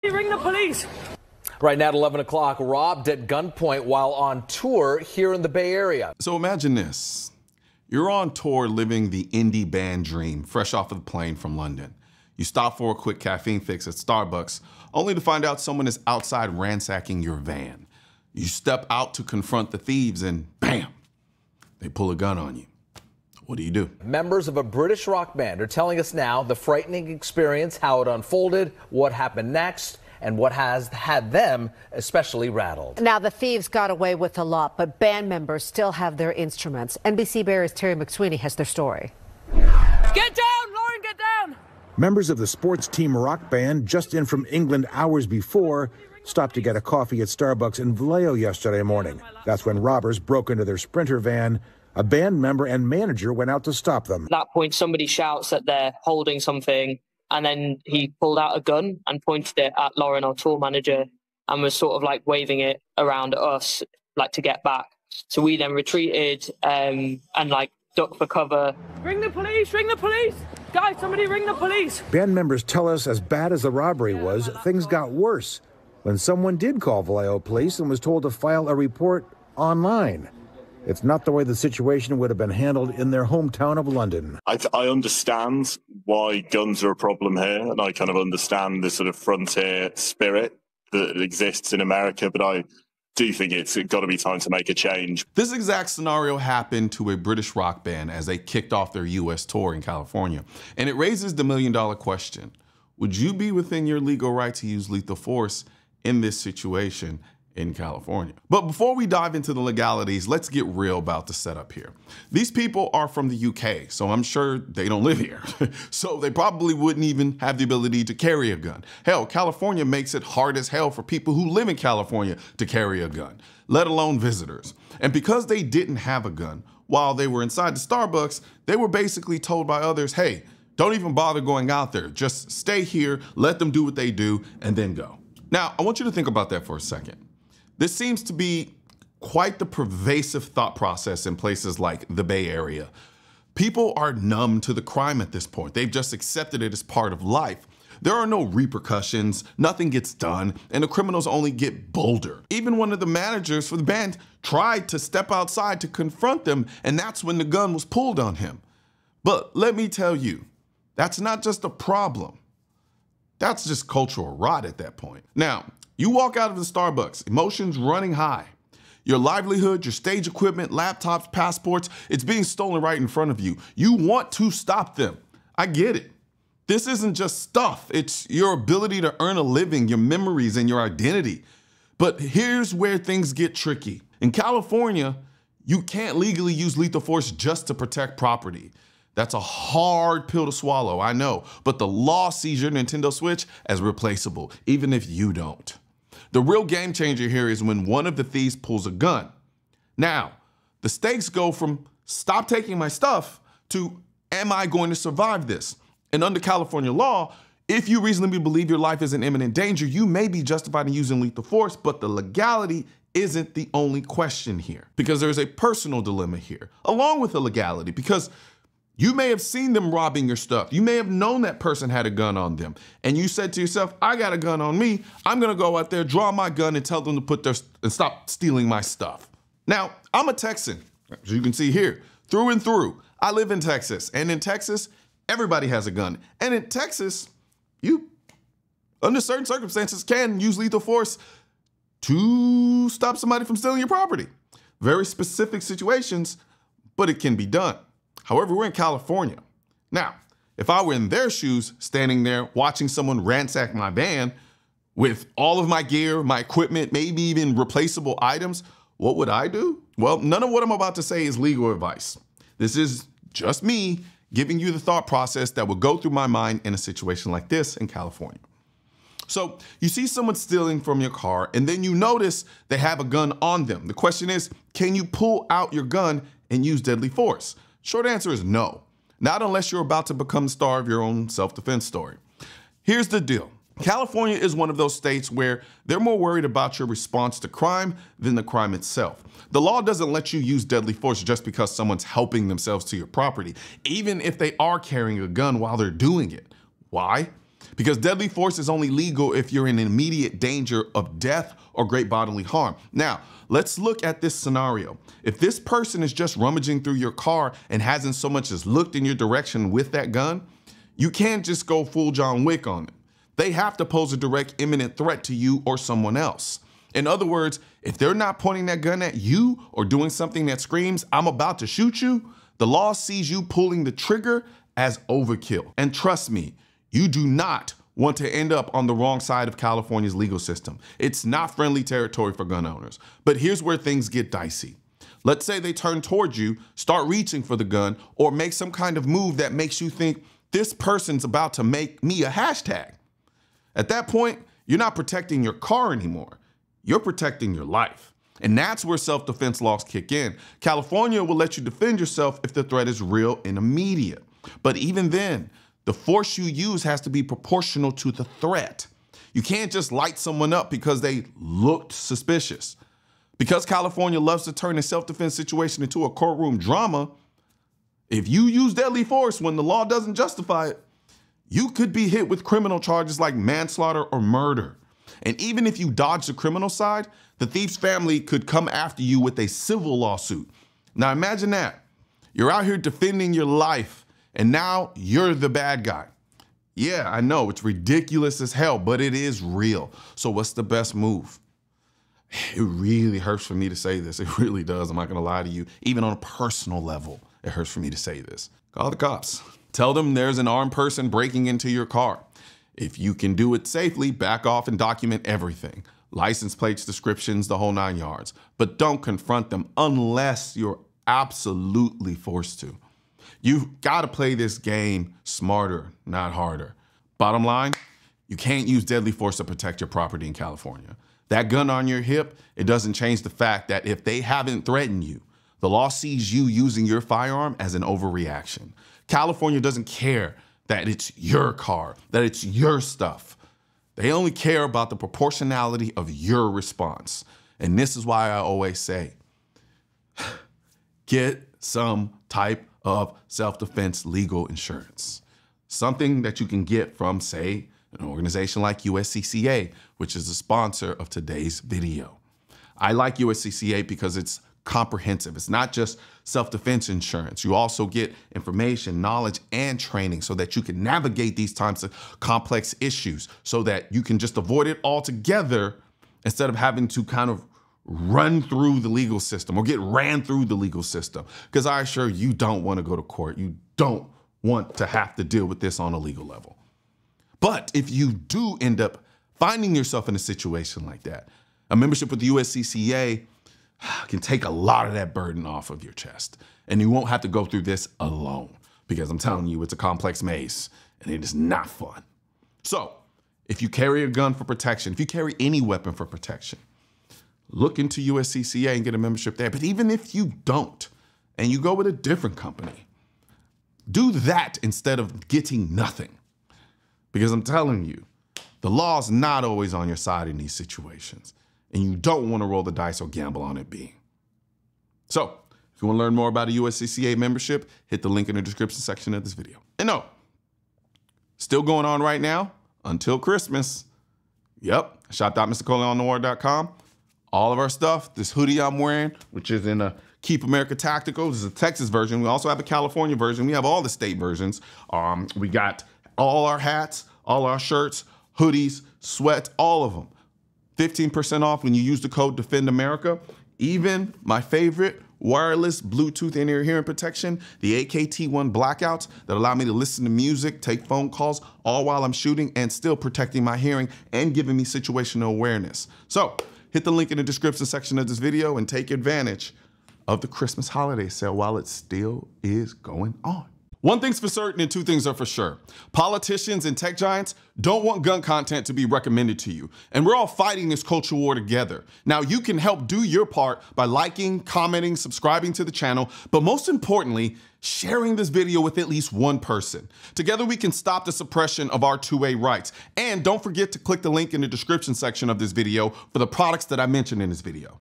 Ring the police. Right now at 11 o'clock, robbed at gunpoint while on tour here in the Bay Area. So imagine this. You're on tour living the indie band dream, fresh off of the plane from London. You stop for a quick caffeine fix at Starbucks, only to find out someone is outside ransacking your van. You step out to confront the thieves and bam, they pull a gun on you. What do? Members of a British rock band are telling us now the frightening experience, how it unfolded, what happened next, and what has had them especially rattled. Now, the thieves got away with a lot, but band members still have their instruments. NBC Bay Area's Terry McSweeney has their story. Get down, Lauren, get down. Members of the sports team rock band, just in from England hours before, stopped to get a coffee at Starbucks in Vallejo yesterday morning. That's when robbers broke into their Sprinter van. A band member and manager went out to stop them. At that point, somebody shouts that they're holding something, and then he pulled out a gun and pointed it at Lauren, our tour manager, and was sort of like waving it around at us, like to get back. So we then retreated and like ducked for cover. Ring the police, ring the police. Guys, somebody ring the police. Band members tell us as bad as the robbery was, things got worse when someone did call Vallejo police and was told to file a report online. It's not the way the situation would have been handled in their hometown of London. I understand why guns are a problem here, and I kind of understand the sort of frontier spirit that exists in America, but I do think it's got to be time to make a change. This exact scenario happened to a British rock band as they kicked off their US tour in California. And it raises the million-dollar question. Would you be within your legal right to use lethal force in this situation in California? But before we dive into the legalities, let's get real about the setup here. These people are from the UK, so I'm sure they don't live here. So they probably wouldn't even have the ability to carry a gun. Hell, California makes it hard as hell for people who live in California to carry a gun, let alone visitors. And because they didn't have a gun while they were inside the Starbucks, they were basically told by others, hey, don't even bother going out there. Just stay here, let them do what they do, and then go. Now, I want you to think about that for a second. This seems to be quite the pervasive thought process in places like the Bay Area. People are numb to the crime at this point. They've just accepted it as part of life. There are no repercussions, nothing gets done, and the criminals only get bolder. Even one of the managers for the band tried to step outside to confront them, and that's when the gun was pulled on him. But let me tell you, that's not just a problem. That's just cultural rot at that point. Now, you walk out of the Starbucks, emotions running high. Your livelihood, your stage equipment, laptops, passports, it's being stolen right in front of you. You want to stop them. I get it. This isn't just stuff. It's your ability to earn a living, your memories, and your identity. But here's where things get tricky. In California, you can't legally use lethal force just to protect property. That's a hard pill to swallow, I know, but the law sees your Nintendo Switch as replaceable, even if you don't. The real game changer here is when one of the thieves pulls a gun. Now, the stakes go from stop taking my stuff to am I going to survive this? And under California law, if you reasonably believe your life is in imminent danger, you may be justified in using lethal force, but the legality isn't the only question here, because there's a personal dilemma here, along with the legality, because you may have seen them robbing your stuff. You may have known that person had a gun on them. And you said to yourself, I got a gun on me. I'm gonna go out there, draw my gun and tell them to put and stop stealing my stuff. Now, I'm a Texan, as you can see here, through and through. I live in Texas, and in Texas, everybody has a gun. And in Texas, you, under certain circumstances, can use lethal force to stop somebody from stealing your property. Very specific situations, but it can be done. However, we're in California. Now, if I were in their shoes, standing there watching someone ransack my van with all of my gear, my equipment, maybe even replaceable items, what would I do? Well, none of what I'm about to say is legal advice. This is just me giving you the thought process that would go through my mind in a situation like this in California. So you see someone stealing from your car, and then you notice they have a gun on them. The question is, can you pull out your gun and use deadly force? Short answer is no. Not unless you're about to become the star of your own self-defense story. Here's the deal. California is one of those states where they're more worried about your response to crime than the crime itself. The law doesn't let you use deadly force just because someone's helping themselves to your property, even if they are carrying a gun while they're doing it. Why? because deadly force is only legal if you're in immediate danger of death or great bodily harm. Now, let's look at this scenario. If this person is just rummaging through your car and hasn't so much as looked in your direction with that gun, you can't just go full John Wick on them. They have to pose a direct imminent threat to you or someone else. In other words, if they're not pointing that gun at you or doing something that screams, "I'm about to shoot you," the law sees you pulling the trigger as overkill. And trust me, you do not want to end up on the wrong side of California's legal system. It's not friendly territory for gun owners. But here's where things get dicey. Let's say they turn towards you, start reaching for the gun, or make some kind of move that makes you think this person's about to make me a hashtag. At that point, you're not protecting your car anymore. You're protecting your life. And that's where self-defense laws kick in. California will let you defend yourself if the threat is real and immediate. But even then, the force you use has to be proportional to the threat. You can't just light someone up because they looked suspicious. Because California loves to turn a self-defense situation into a courtroom drama, if you use deadly force when the law doesn't justify it, you could be hit with criminal charges like manslaughter or murder. And even if you dodge the criminal side, the thief's family could come after you with a civil lawsuit. Now imagine that. You're out here defending your life, and now you're the bad guy. Yeah, I know, it's ridiculous as hell, but it is real. So what's the best move? It really hurts for me to say this. It really does. I'm not gonna lie to you. Even on a personal level, it hurts for me to say this. Call the cops. Tell them there's an armed person breaking into your car. If you can do it safely, back off and document everything. License plates, descriptions, the whole 9 yards. But don't confront them unless you're absolutely forced to. You've got to play this game smarter, not harder. Bottom line, you can't use deadly force to protect your property in California. That gun on your hip, it doesn't change the fact that if they haven't threatened you, the law sees you using your firearm as an overreaction. California doesn't care that it's your car, that it's your stuff. They only care about the proportionality of your response. And this is why I always say, get some type of self-defense legal insurance. Something that you can get from, say, an organization like USCCA, which is the sponsor of today's video. I like USCCA because it's comprehensive. It's not just self-defense insurance. You also get information, knowledge, and training so that you can navigate these types of complex issues so that you can just avoid it altogether instead of having to kind of run through the legal system or get ran through the legal system. Because I assure you don't want to go to court. You don't want to have to deal with this on a legal level. But if you do end up finding yourself in a situation like that, a membership with the USCCA can take a lot of that burden off of your chest. And you won't have to go through this alone, because I'm telling you, it's a complex maze and it is not fun. So if you carry a gun for protection, if you carry any weapon for protection, look into USCCA and get a membership there. But even if you don't, and you go with a different company, do that instead of getting nothing. Because I'm telling you, the law's not always on your side in these situations. And you don't want to roll the dice or gamble on it being. So, if you want to learn more about a USCCA membership, hit the link in the description section of this video. And no, still going on right now until Christmas. Yep, shop.mrcolion.com. All of our stuff, this hoodie I'm wearing, which is in a Keep America Tactical. This is a Texas version. We also have a California version. We have all the state versions. We got all our hats, all our shirts, hoodies, sweats, all of them. 15% off when you use the code DEFENDAMERICA. Even my favorite wireless Bluetooth in-ear hearing protection, the AKT1 blackouts that allow me to listen to music, take phone calls, all while I'm shooting and still protecting my hearing and giving me situational awareness. So hit the link in the description section of this video and take advantage of the Christmas holiday sale while it still is going on. One thing's for certain and two things are for sure. Politicians and tech giants don't want gun content to be recommended to you. And we're all fighting this culture war together. Now you can help do your part by liking, commenting, subscribing to the channel, but most importantly, sharing this video with at least one person. Together we can stop the suppression of our 2A rights. And don't forget to click the link in the description section of this video for the products that I mentioned in this video.